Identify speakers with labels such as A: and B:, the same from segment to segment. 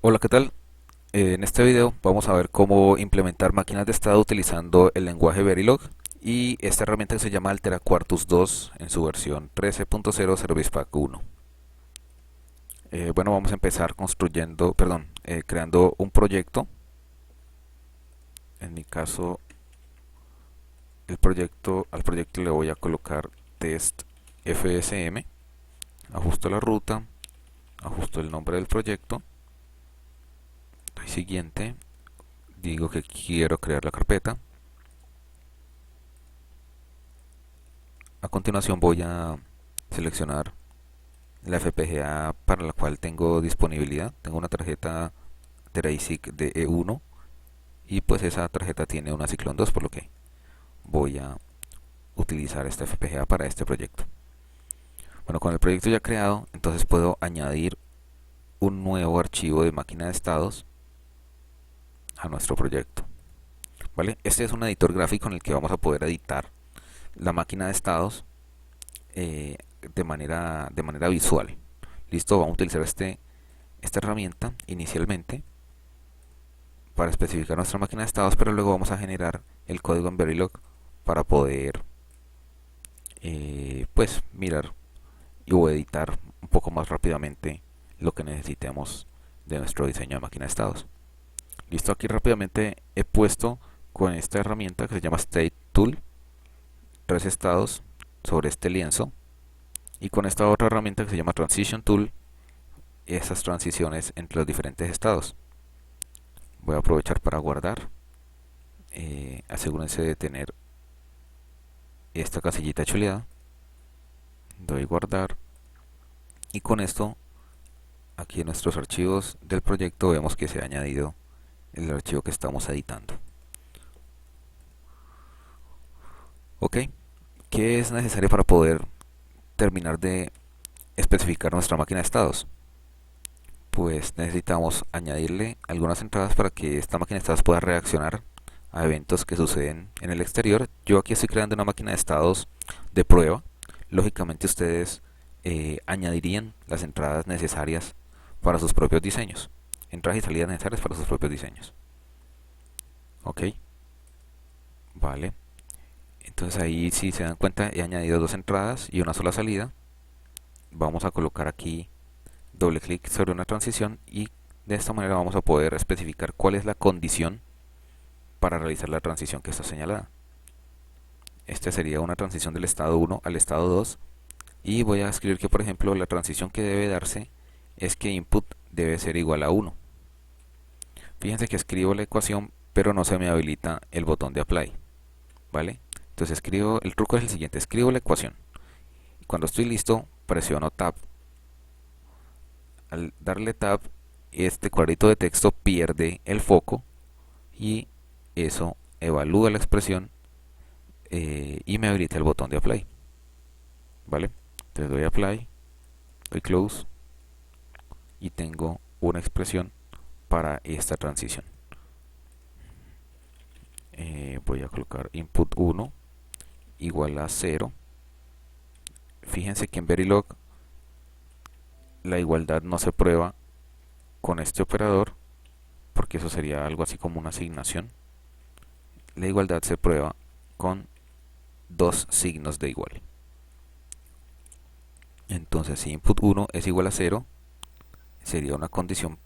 A: Hola, ¿qué tal? En este video vamos a ver cómo implementar máquinas de estado utilizando el lenguaje Verilog y esta herramienta que se llama Altera Quartus 2 en su versión 13.0 Service Pack 1. Bueno, vamos a empezar creando un proyecto. En mi caso, al proyecto le voy a colocar test FSM, ajusto la ruta, ajusto el nombre del proyecto, doy siguiente, digo que quiero crear la carpeta. A continuación voy a seleccionar la FPGA para la cual tengo disponibilidad. Tengo una tarjeta TeraISIC de E1 y pues esa tarjeta tiene una Ciclone 2, por lo que voy a utilizar esta FPGA para este proyecto. Bueno, con el proyecto ya creado, entonces puedo añadir un nuevo archivo de máquina de estados a nuestro proyecto. ¿Vale? Este es un editor gráfico en el que vamos a poder editar la máquina de estados de manera visual. Listo, vamos a utilizar esta herramienta inicialmente para especificar nuestra máquina de estados, pero luego vamos a generar el código en Verilog para poder pues mirar o editar un poco más rápidamente lo que necesitemos de nuestro diseño de máquina de estados. Listo, aquí rápidamente he puesto con esta herramienta que se llama State Tool 3 estados sobre este lienzo, y con esta otra herramienta que se llama Transition Tool esas transiciones entre los diferentes estados. Voy a aprovechar para guardar. Asegúrense de tener esta casillita chuleada. Doy guardar. Y con esto, aquí en nuestros archivos del proyecto vemos que se ha añadido el archivo que estamos editando. Ok, ¿qué es necesario para poder terminar de especificar nuestra máquina de estados? Pues necesitamos añadirle algunas entradas para que esta máquina de estados pueda reaccionar a eventos que suceden en el exterior. Yo aquí estoy creando una máquina de estados de prueba. Lógicamente ustedes añadirían las entradas necesarias para sus propios diseños. Entradas y salidas necesarias para sus propios diseños. Ok, vale. Entonces ahí, si se dan cuenta, he añadido dos entradas y una sola salida. Vamos a colocar aquí doble clic sobre una transición y de esta manera vamos a poder especificar cuál es la condición para realizar la transición que está señalada. Esta sería una transición del estado 1 al estado 2 y voy a escribir que, por ejemplo, la transición que debe darse es que input debe ser igual a 1. Fíjense que escribo la ecuación pero no se me habilita el botón de apply, ¿vale? Entonces el truco es el siguiente: escribo la ecuación y cuando estoy listo presiono tab. Al darle tab, este cuadrito de texto pierde el foco y eso evalúa la expresión y me habilita el botón de apply, ¿vale? Entonces doy apply, doy close y tengo una expresión para esta transición. Voy a colocar input 1 igual a 0. Fíjense que en Verilog la igualdad no se prueba con este operador porque eso sería algo así como una asignación. La igualdad se prueba con dos signos de igual. Entonces, si input 1 es igual a 0, sería una condición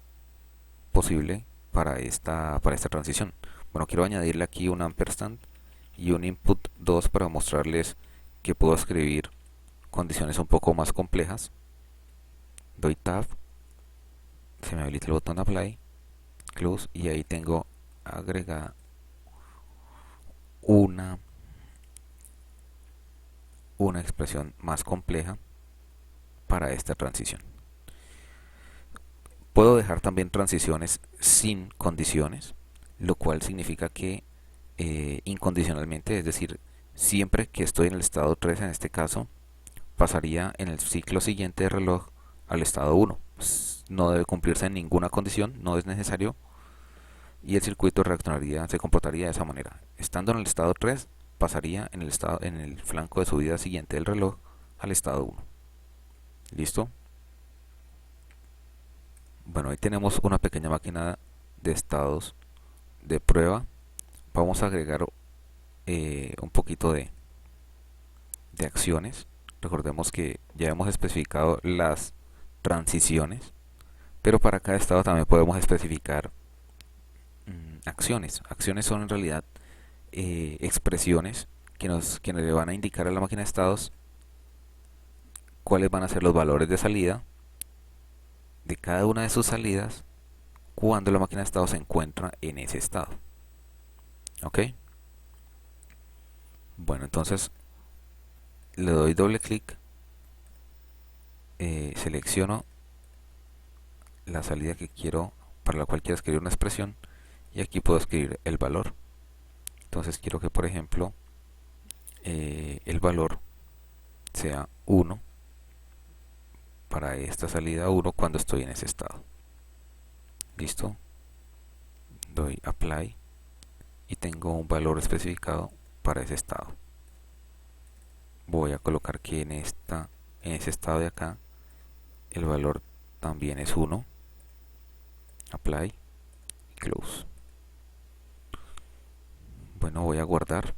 A: posible para esta transición. Bueno, quiero añadirle aquí un ampersand y un input 2 para mostrarles que puedo escribir condiciones un poco más complejas. Doy tab, se me habilita el botón apply, close y ahí tengo agregada una expresión más compleja para esta transición. Puedo dejar también transiciones sin condiciones, lo cual significa que incondicionalmente, es decir, siempre que estoy en el estado 3 en este caso, pasaría en el ciclo siguiente de reloj al estado 1. No debe cumplirse ninguna condición, no es necesario, y el circuito se comportaría de esa manera. Estando en el estado 3, pasaría en el flanco de subida siguiente del reloj al estado 1. ¿Listo? Bueno, ahí tenemos una pequeña máquina de estados de prueba. Vamos a agregar un poquito de acciones. Recordemos que ya hemos especificado las transiciones, pero para cada estado también podemos especificar acciones. Acciones son en realidad expresiones que nos le van a indicar a la máquina de estados cuáles van a ser los valores de salida de cada una de sus salidas cuando la máquina de estado se encuentra en ese estado. ¿Ok? Bueno, entonces le doy doble clic, selecciono la salida que quiero, para la cual quiero escribir una expresión, y aquí puedo escribir el valor. Entonces quiero que, por ejemplo, el valor sea 1 para esta salida 1 cuando estoy en ese estado. Listo. Doy apply y tengo un valor especificado para ese estado. Voy a colocar que en ese estado de acá el valor también es 1. Apply y close. Bueno, voy a guardar.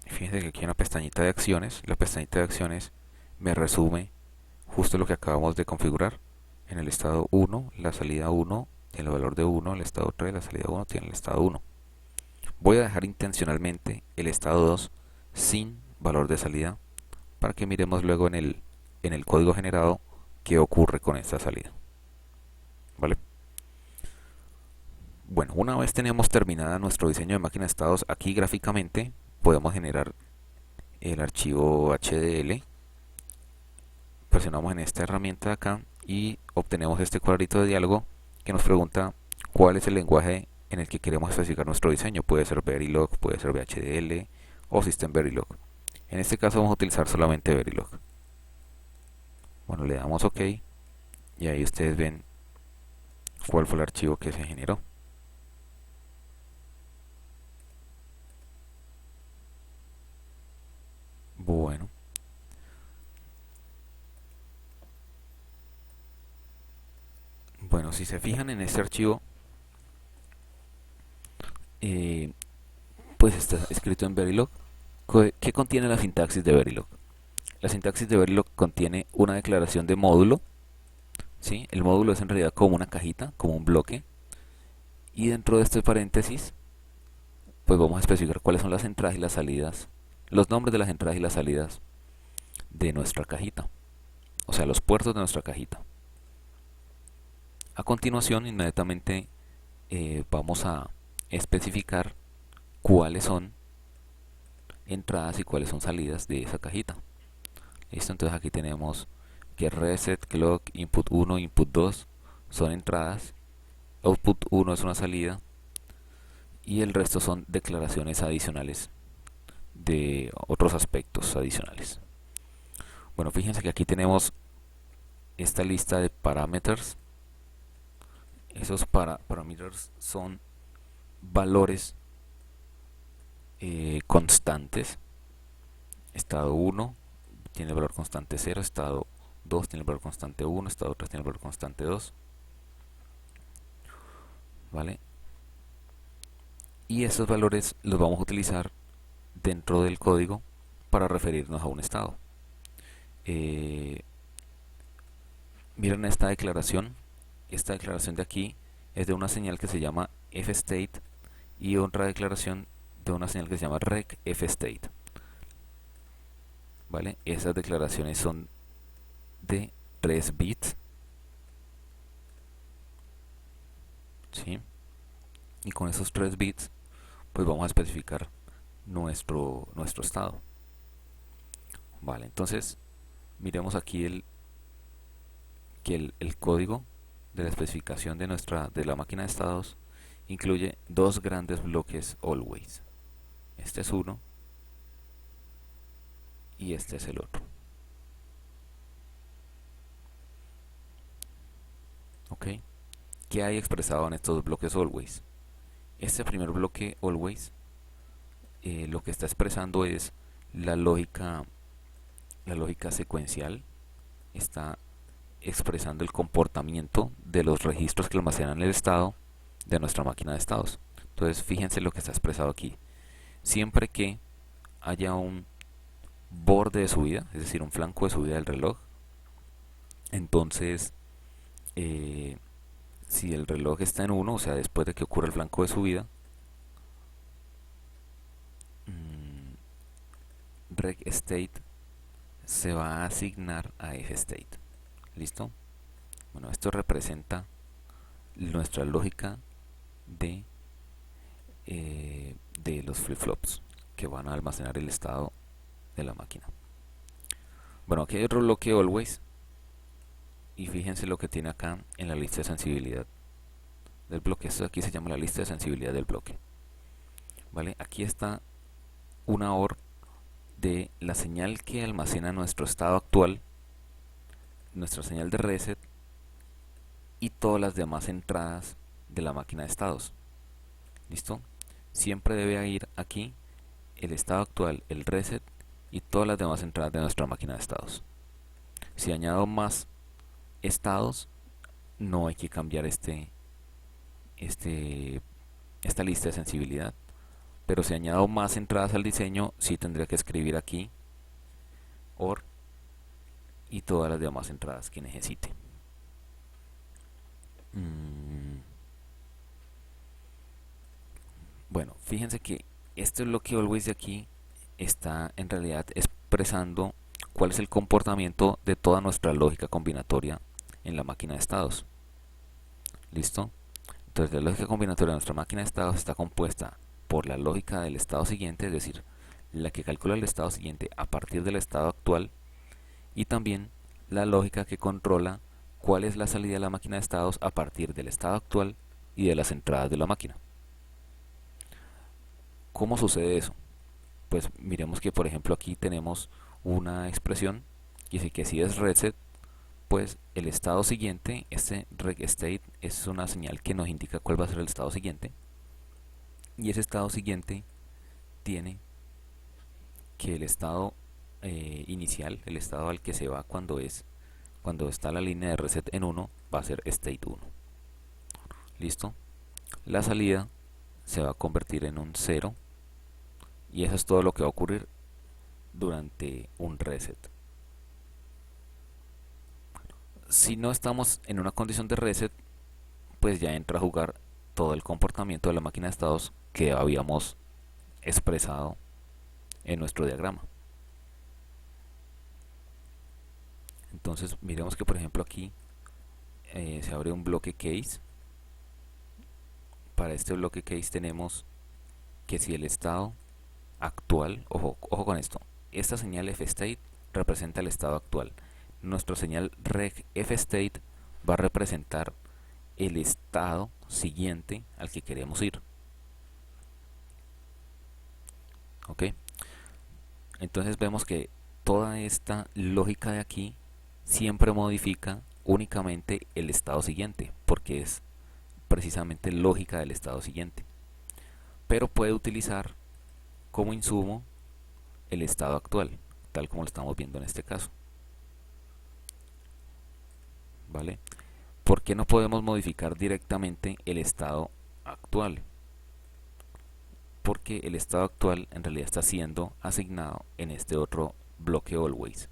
A: Fíjense que aquí hay una pestañita de acciones. La pestañita de acciones me resume justo lo que acabamos de configurar. En el estado 1, la salida 1 tiene el valor de 1, el estado 3, la salida 1 tiene el estado 1. Voy a dejar intencionalmente el estado 2 sin valor de salida para que miremos luego en el código generado qué ocurre con esta salida. ¿Vale? Bueno, una vez tenemos terminada nuestro diseño de máquina de estados, aquí gráficamente podemos generar el archivo HDL. Presionamos en esta herramienta de acá y obtenemos este cuadrito de diálogo que nos pregunta cuál es el lenguaje en el que queremos especificar nuestro diseño. Puede ser Verilog, puede ser VHDL o System Verilog. En este caso vamos a utilizar solamente Verilog. Bueno, le damos OK y ahí ustedes ven cuál fue el archivo que se generó. Bueno, si se fijan en este archivo, pues está escrito en Verilog. ¿Qué contiene la sintaxis de Verilog? La sintaxis de Verilog contiene una declaración de módulo. ¿Sí? El módulo es en realidad como una cajita, como un bloque. Y dentro de este paréntesis, pues vamos a especificar cuáles son las entradas y las salidas, los nombres de las entradas y las salidas de nuestra cajita. O sea, los puertos de nuestra cajita. A continuación, inmediatamente vamos a especificar cuáles son entradas y cuáles son salidas de esa cajita. Listo, entonces aquí tenemos que reset, clock, input 1, input 2 son entradas, output 1 es una salida y el resto son declaraciones adicionales de otros aspectos adicionales. Bueno, fíjense que aquí tenemos esta lista de parámetros. Esos parámetros son valores constantes. Estado 1 tiene el valor constante 0, estado 2 tiene el valor constante 1, estado 3 tiene el valor constante 2. ¿Vale? Y esos valores los vamos a utilizar dentro del código para referirnos a un estado. Miren esta declaración. Esta declaración de aquí es de una señal que se llama fState y otra declaración de una señal que se llama recfState. ¿Vale? Esas declaraciones son de 3 bits. ¿Sí? Y con esos 3 bits pues vamos a especificar nuestro estado. Vale, entonces miremos aquí que el código de la especificación de la máquina de estados incluye dos grandes bloques always. Este es uno y este es el otro. ¿Ok? ¿Qué hay expresado en estos bloques always? Este primer bloque always lo que está expresando es la lógica secuencial está expresando el comportamiento de los registros que almacenan el estado de nuestra máquina de estados. Entonces fíjense lo que está expresado aquí. Siempre que haya un borde de subida, es decir, un flanco de subida del reloj, entonces si el reloj está en 1, o sea, después de que ocurra el flanco de subida, reg state se va a asignar a f state. ¿Listo? Bueno, esto representa nuestra lógica de los flip-flops que van a almacenar el estado de la máquina. Bueno, aquí hay otro bloque always, y fíjense lo que tiene acá en la lista de sensibilidad del bloque. Esto aquí se llama la lista de sensibilidad del bloque. ¿Vale? Aquí está una OR de la señal que almacena nuestro estado actual, nuestra señal de reset y todas las demás entradas de la máquina de estados. ¿Listo? Siempre debe ir aquí el estado actual, el reset y todas las demás entradas de nuestra máquina de estados. Si añado más estados, no hay que cambiar esta lista de sensibilidad. Pero si añado más entradas al diseño, sí tendría que escribir aquí OR y todas las demás entradas que necesite. Bueno, fíjense que este bloque always de aquí está en realidad expresando cuál es el comportamiento de toda nuestra lógica combinatoria en la máquina de estados. ¿Listo? Entonces la lógica combinatoria de nuestra máquina de estados está compuesta por la lógica del estado siguiente, es decir, la que calcula el estado siguiente a partir del estado actual, y también la lógica que controla cuál es la salida de la máquina de estados a partir del estado actual y de las entradas de la máquina. ¿Cómo sucede eso? Pues miremos que por ejemplo aquí tenemos una expresión que dice que si es reset, pues el estado siguiente, este reg state es una señal que nos indica cuál va a ser el estado siguiente, y ese estado siguiente tiene que el estado inicial, el estado al que se va cuando está la línea de reset en 1, va a ser state 1. ¿Listo? La salida se va a convertir en un 0, y eso es todo lo que va a ocurrir durante un reset. Si no estamos en una condición de reset, pues ya entra a jugar todo el comportamiento de la máquina de estados que habíamos expresado en nuestro diagrama. Entonces miremos que por ejemplo aquí se abre un bloque case. Para este bloque case tenemos que si el estado actual, ojo con esto, esta señal fstate representa el estado actual. Nuestra señal reg fstate va a representar el estado siguiente al que queremos ir. ¿Ok? Entonces vemos que toda esta lógica de aquí siempre modifica únicamente el estado siguiente, porque es precisamente lógica del estado siguiente. Pero puede utilizar como insumo el estado actual, tal como lo estamos viendo en este caso. ¿Vale? ¿Por qué no podemos modificar directamente el estado actual? Porque el estado actual en realidad está siendo asignado en este otro bloque always,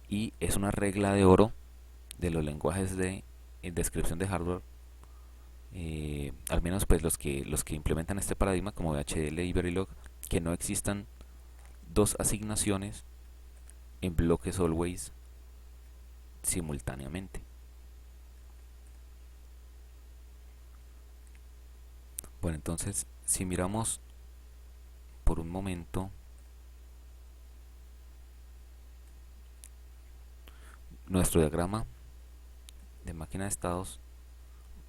A: y es una regla de oro de los lenguajes de descripción de hardware, al menos pues los que implementan este paradigma como VHDL y Verilog, que no existan dos asignaciones en bloques always simultáneamente. Bueno, entonces si miramos por un momento nuestro diagrama de máquina de estados,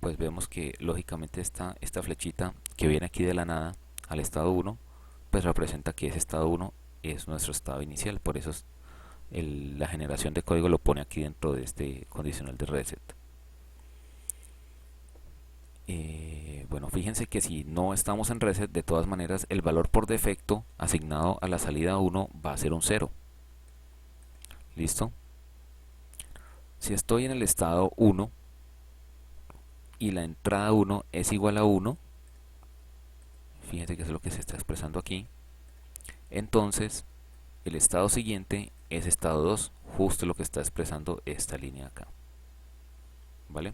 A: pues vemos que lógicamente esta flechita que viene aquí de la nada al estado 1, pues representa que ese estado 1 es nuestro estado inicial. Por eso la generación de código lo pone aquí dentro de este condicional de reset. Bueno, fíjense que si no estamos en reset, de todas maneras el valor por defecto asignado a la salida 1 va a ser un 0. ¿Listo? Si estoy en el estado 1 y la entrada 1 es igual a 1, fíjense que es lo que se está expresando aquí, entonces el estado siguiente es estado 2, justo lo que está expresando esta línea acá. ¿Vale?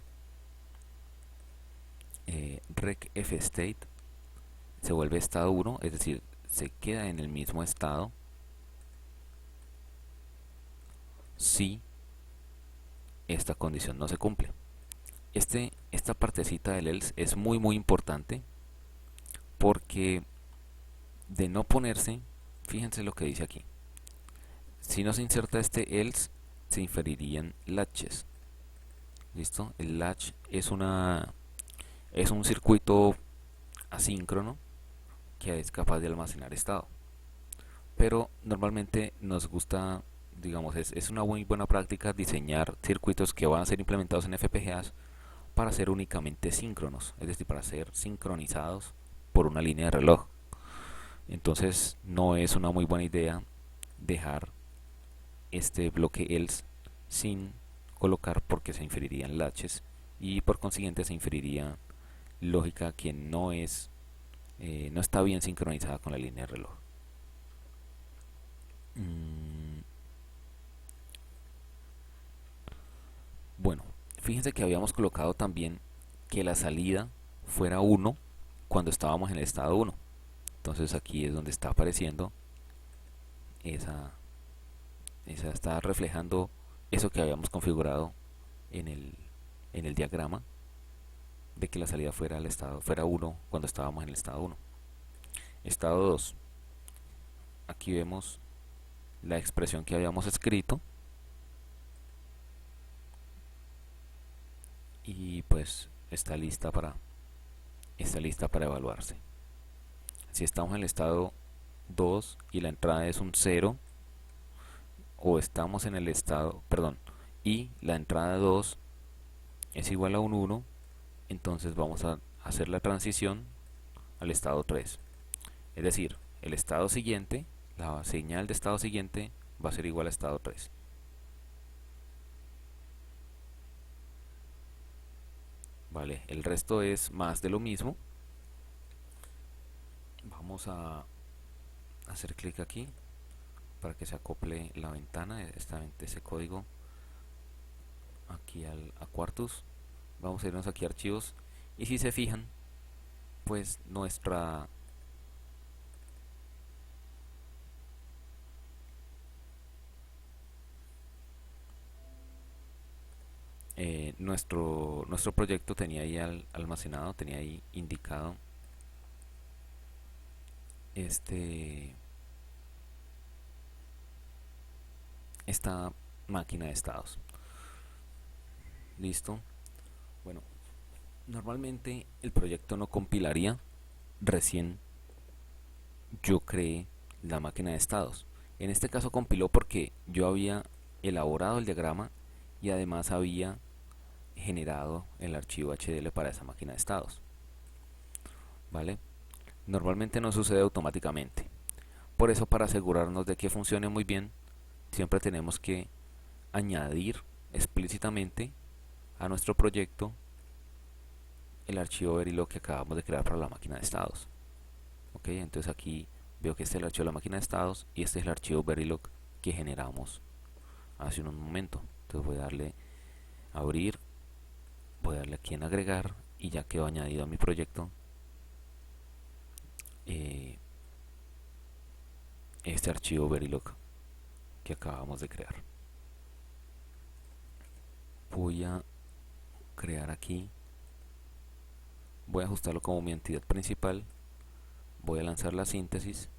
A: Rec F state se vuelve estado 1, es decir, se queda en el mismo estado si esta condición no se cumple. Esta partecita del else es muy importante porque de no ponerse, fíjense lo que dice aquí. Si no se inserta este else, se inferirían latches. ¿Listo? El latch es un circuito asíncrono que es capaz de almacenar estado. Pero normalmente nos gusta, digamos, es una muy buena práctica diseñar circuitos que van a ser implementados en FPGAs para ser únicamente síncronos, es decir, para ser sincronizados por una línea de reloj. Entonces no es una muy buena idea dejar este bloque else sin colocar porque se inferirían latches y por consiguiente se inferiría lógica que no está bien sincronizada con la línea de reloj. Bueno, fíjense que habíamos colocado también que la salida fuera 1 cuando estábamos en el estado 1. Entonces aquí es donde está apareciendo esa está reflejando eso que habíamos configurado en el diagrama de que la salida fuera 1 cuando estábamos en el estado 1. Estado 2. Aquí vemos la expresión que habíamos escrito y pues está lista para evaluarse. Si estamos en el estado 2 y la entrada es un 0, o estamos en el estado, perdón, y la entrada 2 es igual a un 1, entonces vamos a hacer la transición al estado 3. Es decir, el estado siguiente, la señal de estado siguiente va a ser igual a estado 3. Vale, el resto es más de lo mismo. Vamos a hacer clic aquí para que se acople la ventana, ese código aquí a Quartus. Vamos a irnos aquí a archivos y si se fijan, pues nuestro proyecto tenía ahí almacenado, tenía ahí indicado esta máquina de estados. Listo. Bueno, normalmente el proyecto no compilaría recién yo creé la máquina de estados. En este caso compiló porque yo había elaborado el diagrama y además había generado el archivo HDL para esa máquina de estados. ¿Vale? Normalmente no sucede automáticamente. Por eso, para asegurarnos de que funcione muy bien, siempre tenemos que añadir explícitamente a nuestro proyecto el archivo Verilog que acabamos de crear para la máquina de estados. Ok, entonces aquí veo que este es el archivo de la máquina de estados y este es el archivo Verilog que generamos hace un momento. Entonces voy a darle a abrir, voy a darle aquí en agregar y ya quedó añadido a mi proyecto este archivo Verilog que acabamos de crear. Voy a crear aquí, voy a ajustarlo como mi entidad principal, voy a lanzar la síntesis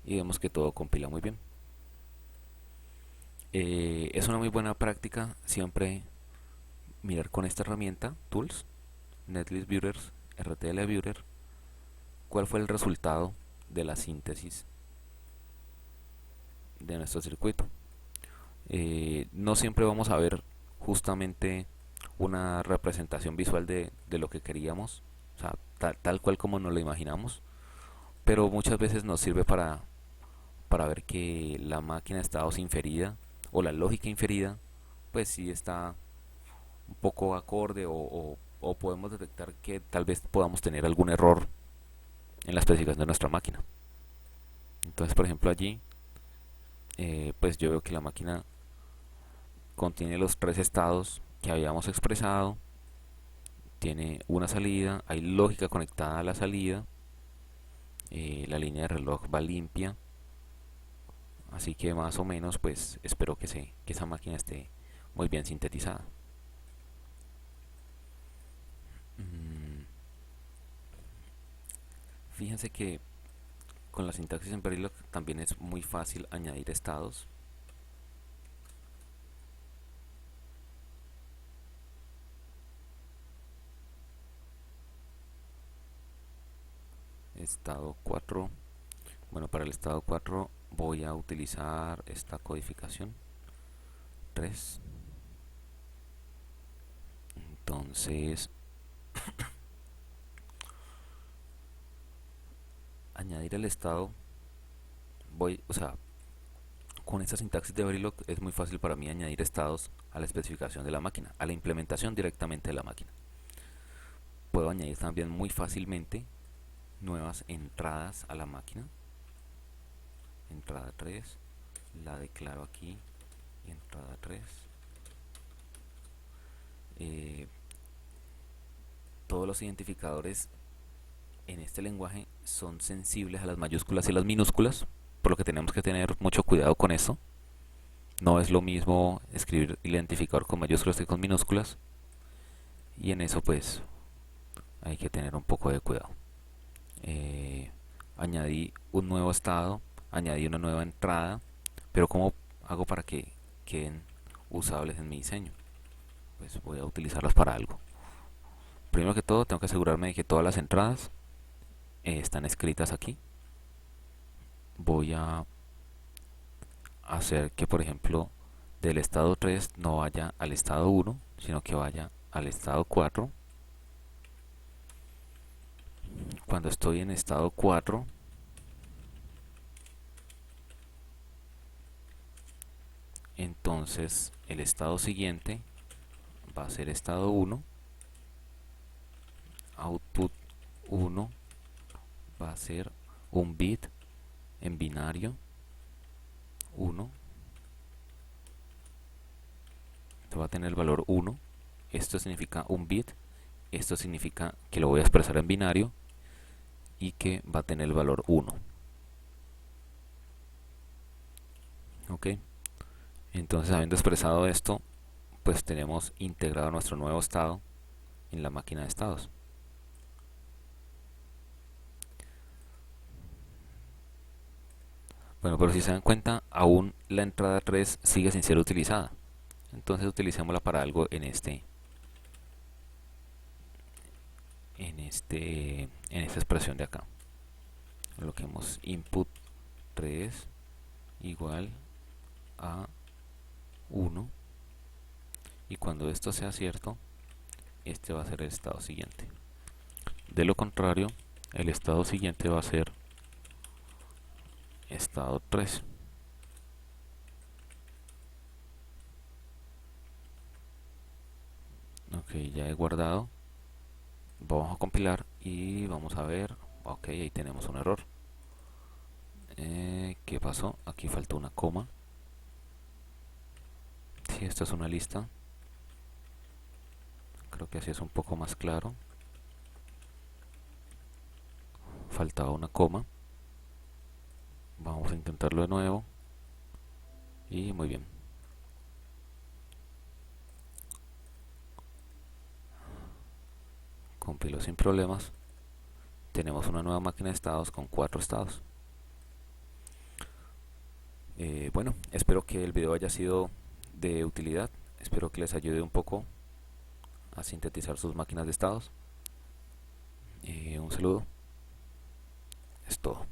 A: y vemos que todo compila muy bien. Es una muy buena práctica siempre mirar con esta herramienta Tools, Netlist Viewers, RTL Viewer, cuál fue el resultado de la síntesis de nuestro circuito. No siempre vamos a ver justamente una representación visual de lo que queríamos, o sea, tal cual como nos lo imaginamos, pero muchas veces nos sirve para ver que la máquina de estados inferida o la lógica inferida pues sí está un poco acorde o podemos detectar que tal vez podamos tener algún error en la especificación de nuestra máquina. Entonces, por ejemplo, allí pues yo veo que la máquina contiene los tres estados que habíamos expresado, tiene una salida, hay lógica conectada a la salida, la línea de reloj va limpia, así que más o menos pues espero que esa máquina esté muy bien sintetizada. Mm, Fíjense que con la sintaxis en Verilog también es muy fácil añadir estados. Estado 4. Bueno, para el estado 4 voy a utilizar esta codificación 3. Entonces, añadir el estado, o sea, con esta sintaxis de Verilog es muy fácil para mí añadir estados a la especificación de la máquina, a la implementación directamente de la máquina. Puedo añadir también muy fácilmente nuevas entradas a la máquina. Entrada 3, la declaro aquí, entrada 3. Eh, todos los identificadores en este lenguaje son sensibles a las mayúsculas y las minúsculas, por lo que tenemos que tener mucho cuidado con eso. No es lo mismo escribir el identificador con mayúsculas que con minúsculas, y en eso pues hay que tener un poco de cuidado. Añadí un nuevo estado, añadí una nueva entrada, pero ¿cómo hago para que queden usables en mi diseño? Pues voy a utilizarlas para algo. Primero que todo tengo que asegurarme de que todas las entradas están escritas aquí. Voy a hacer que, por ejemplo, del estado 3 no vaya al estado 1, sino que vaya al estado 4. Cuando estoy en estado 4, entonces el estado siguiente va a ser estado 1, output 1 va a ser un bit en binario 1, va a tener el valor 1. Esto significa un bit, esto significa que lo voy a expresar en binario y que va a tener el valor 1. Ok, entonces habiendo expresado esto, pues tenemos integrado nuestro nuevo estado en la máquina de estados. Bueno, pero si se dan cuenta, aún la entrada 3 sigue sin ser utilizada. Entonces utilicémosla para algo en esta expresión de acá. Coloquemos input 3 igual a 1, y cuando esto sea cierto, este va a ser el estado siguiente. De lo contrario, el estado siguiente va a ser estado 3. Ok, ya he guardado. Vamos a compilar y vamos a ver. Ok, ahí tenemos un error. ¿Qué pasó? Aquí faltó una coma. Si esta es una lista, creo que así es un poco más claro. Faltaba una coma. Vamos a intentarlo de nuevo. Y muy bien. Compiló sin problemas. Tenemos una nueva máquina de estados con 4 estados. Bueno, espero que el video haya sido de utilidad. Espero que les ayude un poco a sintetizar sus máquinas de estados. Un saludo. Es todo.